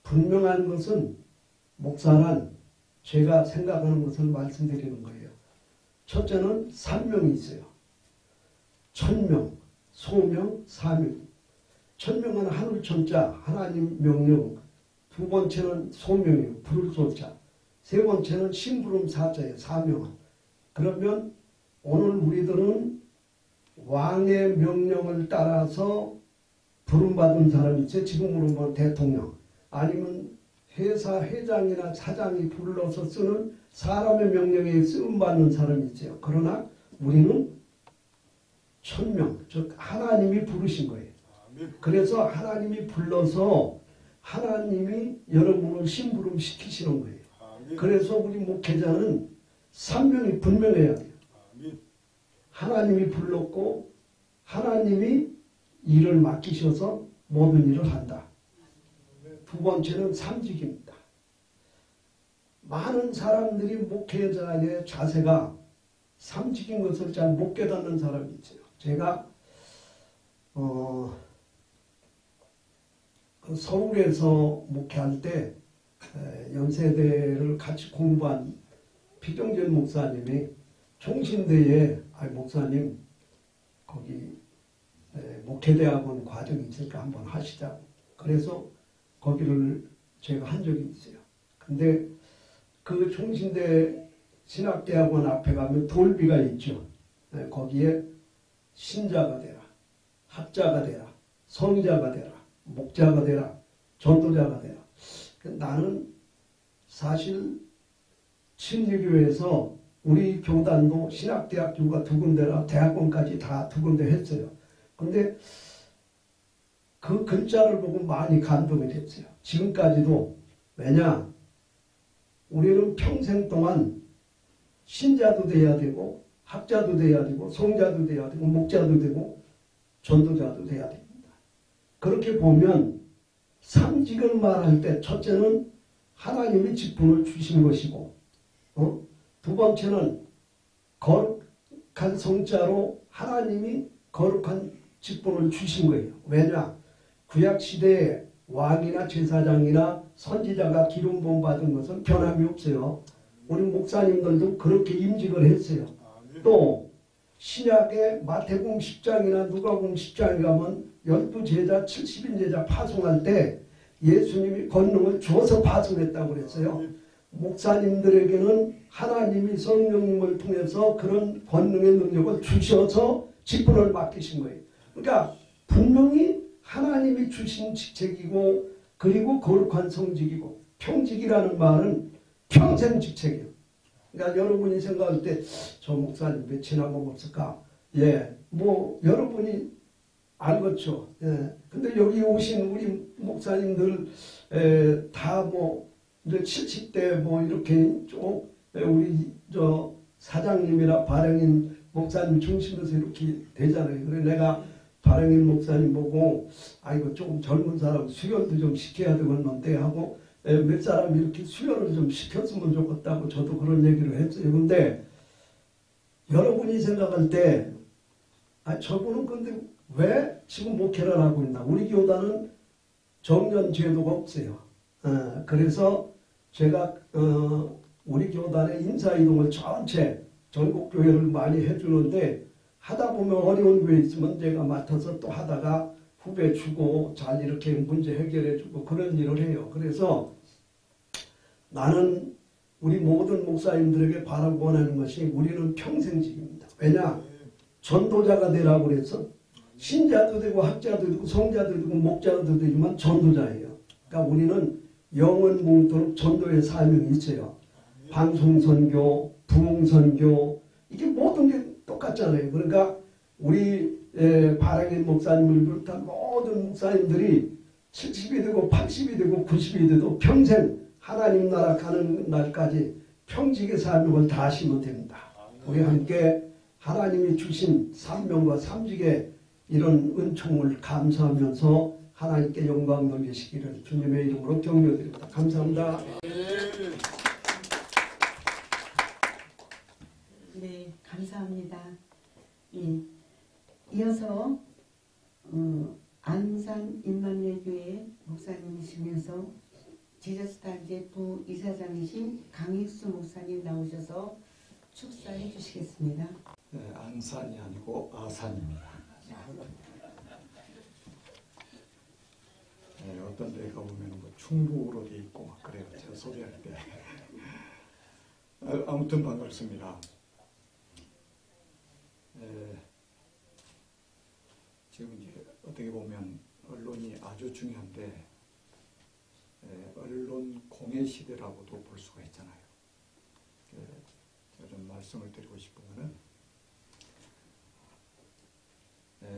분명한 것은 목사란 제가 생각하는 것을 말씀드리는 거예요. 첫째는 사명이 있어요. 천명, 소명, 사명. 천명은 하늘 천자, 하나님 명령. 두 번째는 소명이에요. 부를 쏘자. 세 번째는 심부름 사자예요. 사명은. 그러면 오늘 우리들은 왕의 명령을 따라서 부름받은 사람이 있어요. 지금으로 보면 대통령. 아니면 회사 회장이나 사장이 불러서 쓰는 사람의 명령에 쓰임받는 사람이죠. 그러나 우리는 천명, 즉 하나님이 부르신 거예요. 그래서 하나님이 불러서 하나님이 여러분을 심부름 시키시는 거예요. 그래서 우리 목회자는 사명이 분명해야 돼요. 하나님이 불렀고 하나님이 일을 맡기셔서 모든 일을 한다. 두 번째는 삼직입니다. 많은 사람들이 목회자의 자세가 삼직인 것을 잘 못 깨닫는 사람이 있어요. 제가 그 서울에서 목회할 때 연세대를 같이 공부한 피정전 목사님이 총신대에 목사님 거기 목회대학원 과정이 있으니까 한번 하시자. 그래서 거기를 제가 한 적이 있어요. 근데 그 총신대 신학대학원 앞에 가면 돌비가 있죠. 거기에 신자가 되라, 학자가 되라, 성자가 되라, 목자가 되라, 전도자가 되라. 나는 사실 친리교에서 우리 교단도 신학대학교가 2군데라 대학원까지 다 2군데 했어요. 근데 그 글자를 보고 많이 감동이 됐어요. 지금까지도. 왜냐? 우리는 평생 동안 신자도 돼야 되고 학자도 돼야 되고 성자도 돼야 되고 목자도 되고 전도자도 돼야 됩니다. 그렇게 보면 삼직을 말할 때 첫째는 하나님이 직분을 주신 것이고 두 번째는 거룩한 성자로 하나님이 거룩한 직분을 주신 거예요. 왜냐? 구약시대에 왕이나 제사장이나 선지자가 기름 부음 받은 것은 변함이 없어요. 우리 목사님들도 그렇게 임직을 했어요. 또 신약의 마태복음 10장이나 누가복음 10장에 가면 12제자 70인 제자 파송할 때 예수님이 권능을 주어서 파송했다고 그랬어요. 목사님들에게는 하나님이 성령님을 통해서 그런 권능의 능력을 주셔서 직분을 맡기신 거예요. 그러니까 분명히 하나님이 주신 직책이고 그리고 거룩한 성직이고 평직이라는 말은 평생 직책이에요. 그러니까 여러분이 생각할 때 저 목사님 왜 지나고 없을까? 예, 뭐 여러분이 알겠죠. 예. 근데 여기 오신 우리 목사님들 다 뭐 이제 70대 뭐 이렇게 쭉 우리 저 사장님이나 발행인 목사님 중심에서 이렇게 되잖아요. 그래 내가 발행인 목사님 보고 아이고 조금 젊은 사람 수련도 좀 시켜야 되겠는데 하고 몇 사람 이렇게 수련을 좀 시켰으면 좋겠다고 저도 그런 얘기를 했어요. 근데 여러분이 생각할 때 저분은 근데 왜 지금 목회를 하고 있나? 우리 교단은 정년 제도가 없어요. 그래서 제가 우리 교단의 인사이동을 전체 전국교회를 많이 해주는데 하다 보면 어려운 게 있으면 제가 맡아서 또 하다가 후배 주고 잘 이렇게 문제 해결해 주고 그런 일을 해요. 그래서 나는 우리 모든 목사님들에게 바라고 원하는 것이 우리는 평생직입니다. 왜냐? 전도자가 되라고 그래서 신자도 되고 학자도 되고 성자도 되고 목자도 되지만 전도자예요. 그러니까 우리는 영원 뭉토록 전도의 사명이 있어요. 방송선교, 부흥선교 이게 모든 게 똑같잖아요. 그러니까 우리 발행인 목사님을 비롯한 모든 목사님들이 70이 되고 80이 되고 90이 돼도 평생 하나님 나라 가는 날까지 평직의 사명을 다하시면 됩니다. 우리 함께 하나님이 주신 사명과 삼직의 이런 은총을 감사하면서 하나님께 영광 돌리시기를 주님의 이름으로 격려드립니다. 감사합니다. 네, 감사합니다. 예. 이어서 안산 임마누엘교회 목사님이시면서 지저스타일제 부이사장이신 강익수 목사님 나오셔서 축사해 주시겠습니다. 네, 안산이 아니고 아산입니다. 네, 어떤 데 가보면 뭐 충북으로 돼 있고 막 그래요. 제가 소개할 때. 아무튼 반갑습니다. 지금 이제 어떻게 보면 언론이 아주 중요한데 언론 장애 시대라고도 볼 수가 있잖아요. 저는 말씀을 드리고 싶은 것은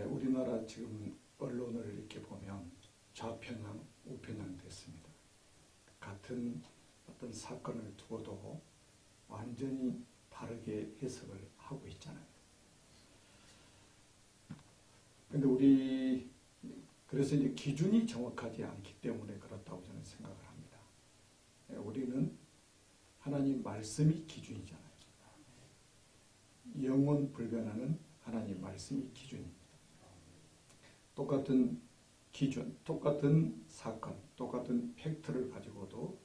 우리나라 지금 언론을 이렇게 보면 좌편향, 우편향 됐습니다. 같은 어떤 사건을 두고도 완전히 다르게 해석을 하고 있잖아요. 근데 그래서 이제 기준이 정확하지 않기 때문에 그렇다고 저는 생각을 합니다. 우리는 하나님 말씀이 기준이잖아요. 영원 불변하는 하나님 말씀이 기준입니다. 똑같은 기준, 똑같은 사건, 똑같은 팩트를 가지고도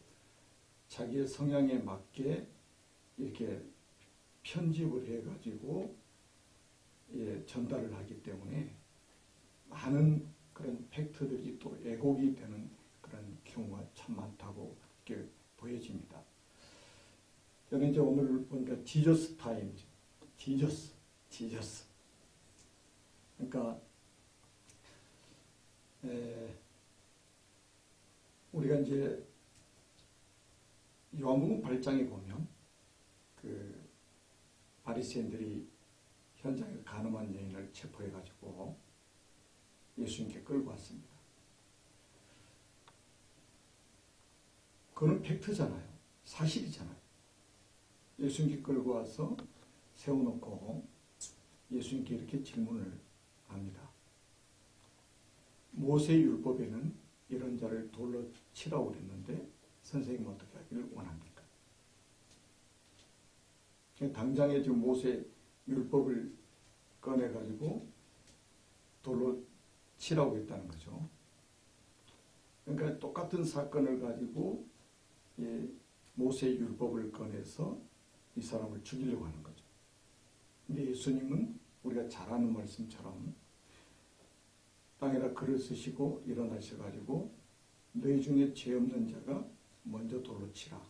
자기의 성향에 맞게 이렇게 편집을 해가지고 전달을 하기 때문에 많은 그런 팩트들이 또 왜곡이 되는 그런 경우가 참 많다고 이렇게 보여집니다. 저는 이제 오늘 보니까 지저스 타임즈, 지저스. 그러니까 우리가 이제 요한복음 8장에 보면 그 바리새인들이 현장에 간음한 여인을 체포해가지고 예수님께 끌고 왔습니다. 그건 팩트잖아요. 사실이잖아요. 예수님께 끌고 와서 세워놓고 예수님께 이렇게 질문을 합니다. 모세 율법에는 이런 자를 돌로 치라고 그랬는데 선생님 어떻게 하기를 원합니까? 당장에 지금 모세 율법을 꺼내가지고 돌로 치라고 했다는 거죠. 그러니까 똑같은 사건을 가지고 모세 율법을 꺼내서 이 사람을 죽이려고 하는 거죠. 근데 예수님은 우리가 잘 아는 말씀처럼 땅에다 글을 쓰시고 일어나셔가지고 너희 중에 죄 없는 자가 먼저 돌로 치라.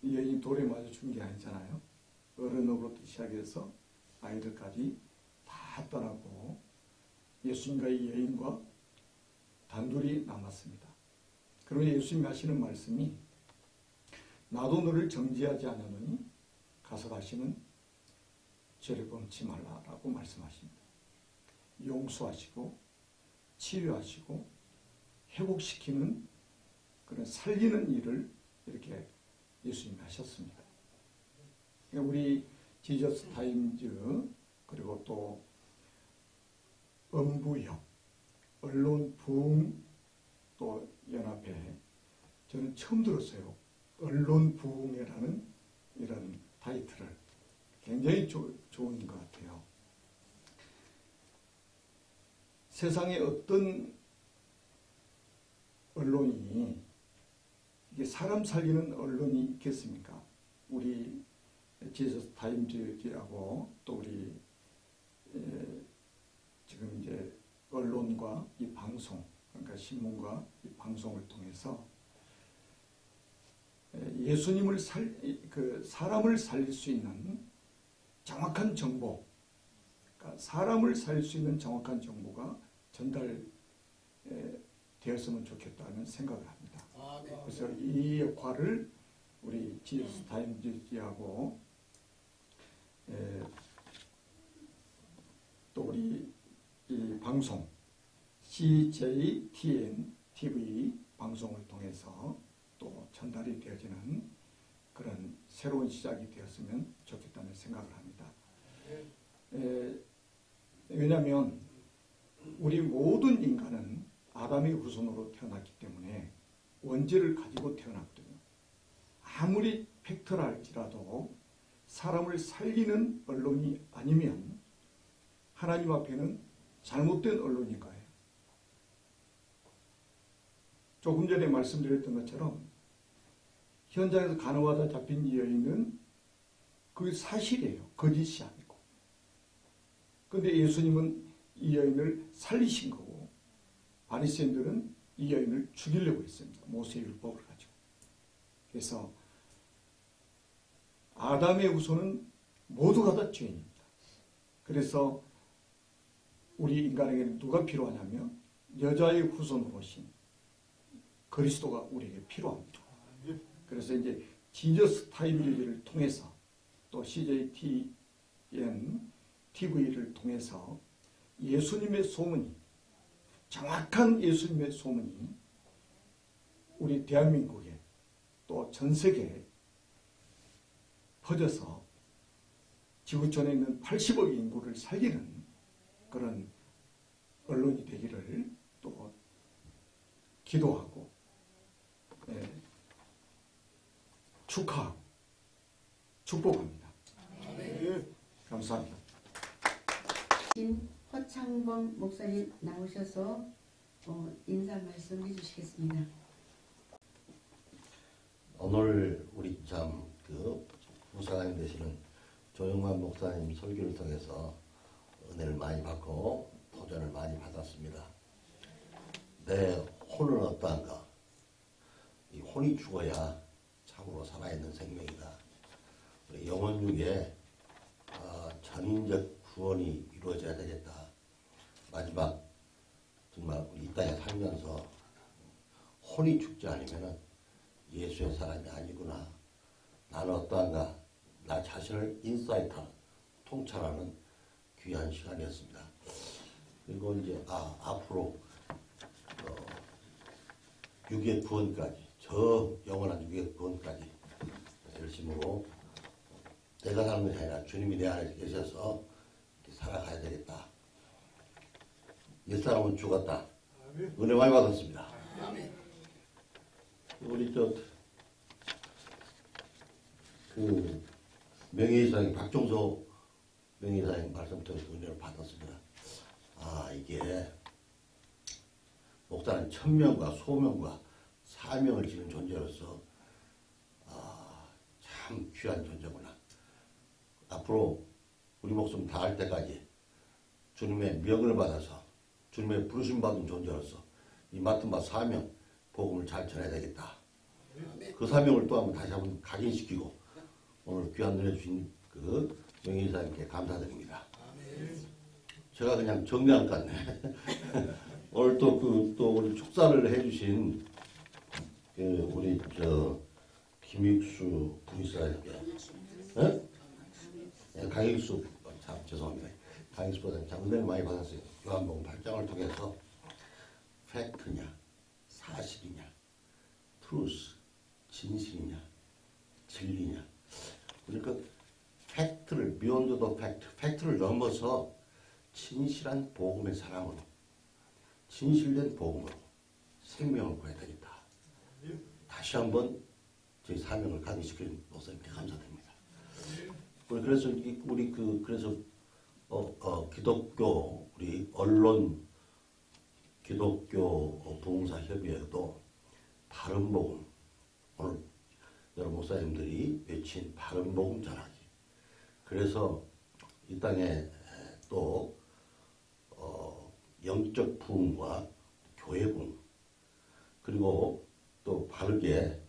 이 여인이 돌에 맞아 죽은 게 아니잖아요. 어른으로부터 시작해서 아이들까지 다 떠나고 예수님과 이 여인과 단둘이 남았습니다. 그리고 예수님이 하시는 말씀이 나도 너를 정죄하지 않았느니 가서 다시는 죄를 범치 말라라고 말씀하십니다. 용서하시고 치유하시고 회복시키는 그런 살리는 일을 이렇게 예수님이 하셨습니다. 우리 지저스 타임즈 그리고 또 엄부협, 언론 부흥 또 연합회 저는 처음 들었어요. 언론 부흥회라는 이런 타이틀을 굉장히 좋은 것 같아요. 세상에 어떤 언론이 이게 사람 살리는 언론이 있겠습니까? 우리 지저스 타임즈하고 또 우리 지금 이제 언론과 이 방송, 그러니까 신문과 이 방송을 통해서 예수님을 사람을 살릴 수 있는 정확한 정보, 그러니까 사람을 살릴 수 있는 정확한 정보가 전달되었으면 좋겠다는 생각을 합니다. 그래서 이 역할을 우리 지저스 타임즈하고 또 우리 이 방송 CJTN TV 방송을 통해서 또 전달이 되어지는 그런 새로운 시작이 되었으면 좋겠다는 생각을 합니다. 왜냐하면 우리 모든 인간은 아담의 후손으로 태어났기 때문에 원죄를 가지고 태어났거든요. 아무리 팩트라 할지라도 사람을 살리는 언론이 아니면 하나님 앞에는 잘못된 언론인 거예요. 조금 전에 말씀드렸던 것처럼 현장에서 간호하다 잡힌 이 여인은 그게 사실이에요. 거짓이 아니고. 그런데 예수님은 이 여인을 살리신 거고 바리새인들은 이 여인을 죽이려고 했습니다. 모세 율법을 가지고. 그래서 아담의 후손은 모두가 다 죄인입니다. 그래서 우리 인간에게는 누가 필요하냐면 여자의 후손으로 오신 그리스도가 우리에게 필요합니다. 그래서 이제 지저스 타임즈를 통해서 또 CJTN TV를 통해서 예수님의 소문이, 정확한 예수님의 소문이 우리 대한민국에 또 전 세계에 퍼져서 지구촌에 있는 80억 인구를 살리는 그런 언론이 되기를 또 기도하고 축하하고 축복합니다. 감사합니다. 허창범 목사님 나오셔서 인사 말씀 해주시겠습니다. 오늘 우리 부사관님 되시는 조영만 목사님 설교를 통해서 은혜를 많이 받고 도전을 많이 받았습니다. 내 혼은 어떠한가? 이 혼이 죽어야 참으로 살아있는 생명이다. 우리 영혼육에 전인적 구원이 이루어져야 되겠다. 마지막 정말 우리 이 땅에 살면서 혼이 죽지 않으면 예수의 사람이 아니구나. 나는 어떠한가? 나 자신을 인사이트하는, 통찰하는 귀한 시간이었습니다. 그리고 이제 앞으로 육의 구원까지, 저 영원한 육의 구원까지 열심으로 내가 사는 것이 아니라 주님이 내 안에 계셔서 살아가야 되겠다. 옛사람은 죽었다. 은혜 많이 받았습니다. 우리 명예이사님, 박종서 명예이사님 말씀 통해서 은혜를 받았습니다. 이게 목사는 천명과 소명과 사명을 지닌 존재로서 참 귀한 존재구나. 앞으로 우리 목숨 다할 때까지 주님의 명을 받아서 주님의 부르심 받은 존재로서 이 맡은 바 사명, 복음을 잘 전해야 되겠다. 그 사명을 또 한번 다시 한번 각인시키고 오늘 귀한 은혜 주신 그 명예이사님께 감사드립니다. 제가 그냥 정리한 것 같네. 오늘 또 우리 축사를 해주신 우리 김익수 부이사님께, 강익수, 참 죄송합니다. 강익수 부사님 참 은혜를 많이 받았어요. 요한복음 8장을 통해서 팩트냐, 사실이냐, 트루스, 진실이냐, 진리냐. 그러니까 팩트를, beyond the fact, 팩트를 넘어서 진실한 복음의 사랑으로, 진실된 복음으로 생명을 구해야 되겠다. 다시 한번 저희 사명을 각인시킨 목사님께 감사드립니다. 그래서 그래서 기독교 우리 언론 기독교 부흥사협의회도 바른 복음, 오늘 여러 목사님들이 외친 바른 복음 전하기. 그래서 이 땅에 또 영적 부흥과 교회 부흥, 그리고 또 바르게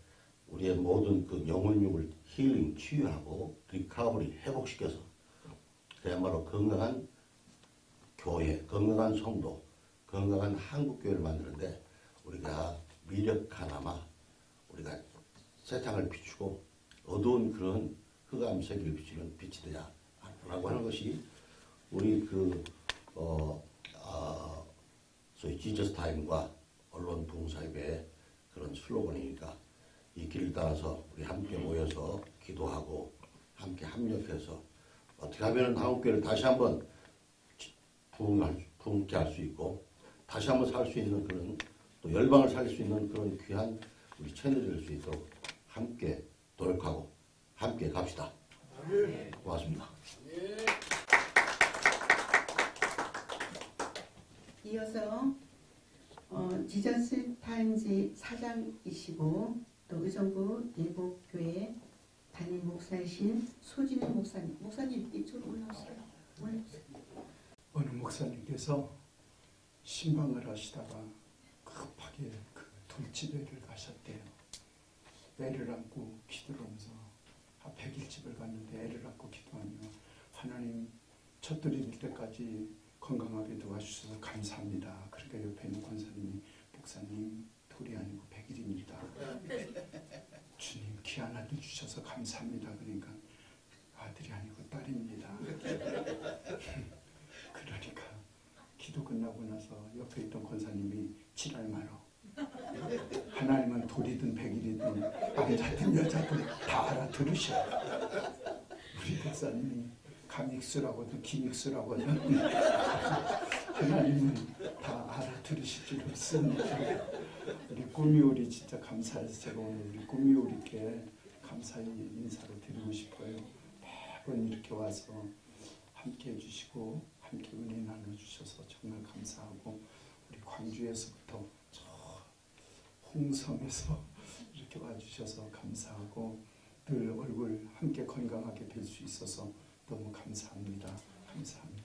우리의 모든 그 영혼육을 힐링, 치유하고 리카버리, 회복시켜서 그야말로 건강한 교회, 건강한 성도, 건강한 한국교회를 만드는데 우리가 미력하나마 우리가 세상을 비추고 어두운 그런 흑암 세계를 비추는 빛이 되자 라고 하는 것이 우리 소위 지저스 타임과 언론 부흥사협의 그런 슬로건이니까 이 길을 따라서 우리 함께 모여서 기도하고 함께 합력해서 어떻게 하면 한국교회를 다시 한번 부흥케 할 수 있고 다시 한번 살 수 있는 그런 또 열방을 살릴 수 있는 그런 귀한 우리 채널이 될 수 있도록 함께 노력하고 함께 갑시다. 고맙습니다. 이어서 지저스 타임즈 사장이시고 또 의정부 예복교회 담임 목사이신 소진우 목사님 이쪽으로 올라오세요. 어느 목사님께서 신방을 하시다가 급하게 그 돌집에를 가셨대요. 애를 안고 기도를 하면서 100일집을 갔는데 애를 안고 기도하며 하나님 첫돌이 될 때까지 건강하게 도와주셔서 감사합니다. 그러니까 옆에 있는 권사님이 목사님 돌이 아니고 백일입니다. 주님 귀한 아들 주셔서 감사합니다. 그러니까 아들이 아니고 딸입니다. 그러니까 기도 끝나고 나서 옆에 있던 권사님이 지랄 말어. 하나님은 돌이든 백일이든 남자든 여자든 다 알아들으셔. 우리 목사님이 감익수라고든 김익수라고든 하나님은 다 알아들으실 줄 믿습니다. 우리 꾸미오리 진짜 감사해서 제가 오늘 우리 꾸미오리께 감사의 인사를 드리고 싶어요. 매번 이렇게 와서 함께 해주시고 함께 은혜 나눠주셔서 정말 감사하고 우리 광주에서부터 저 홍성에서 이렇게 와주셔서 감사하고 늘 얼굴 함께 건강하게 뵐 수 있어서 너무 감사합니다. 감사합니다.